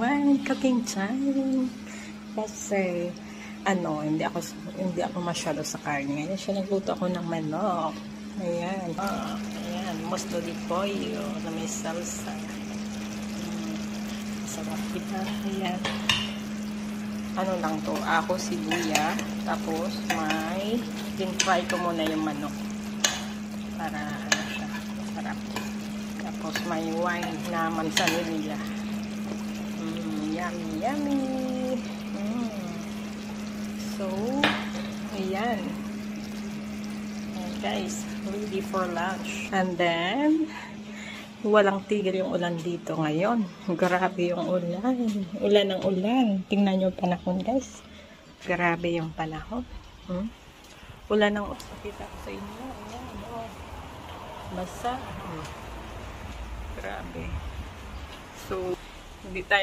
everyone, cooking time. Kasi hindi ako masyado sa karne. Ngayon siya nagluto ako ng manok. Ayan. Ayan, muslo di pollo na may salsa. Sarap kita. Ayan. Ano lang to? Ako sibuya. Tapos may fry ko muna yung manok. Para siya. Sarap. Tapos may wine na manzanilla. Yummy, yummy. So, ayan. Guys, ready for lunch. And then, walang tigil yung ulan dito ngayon. Grabe yung ulan. Ulan ng ulan. Tingnan nyo yung panahon, guys. Grabe yung panahon. Ulan ng ulan. Kita ko sa inyo. Ayan, basa. Grabe. So, hindi tayo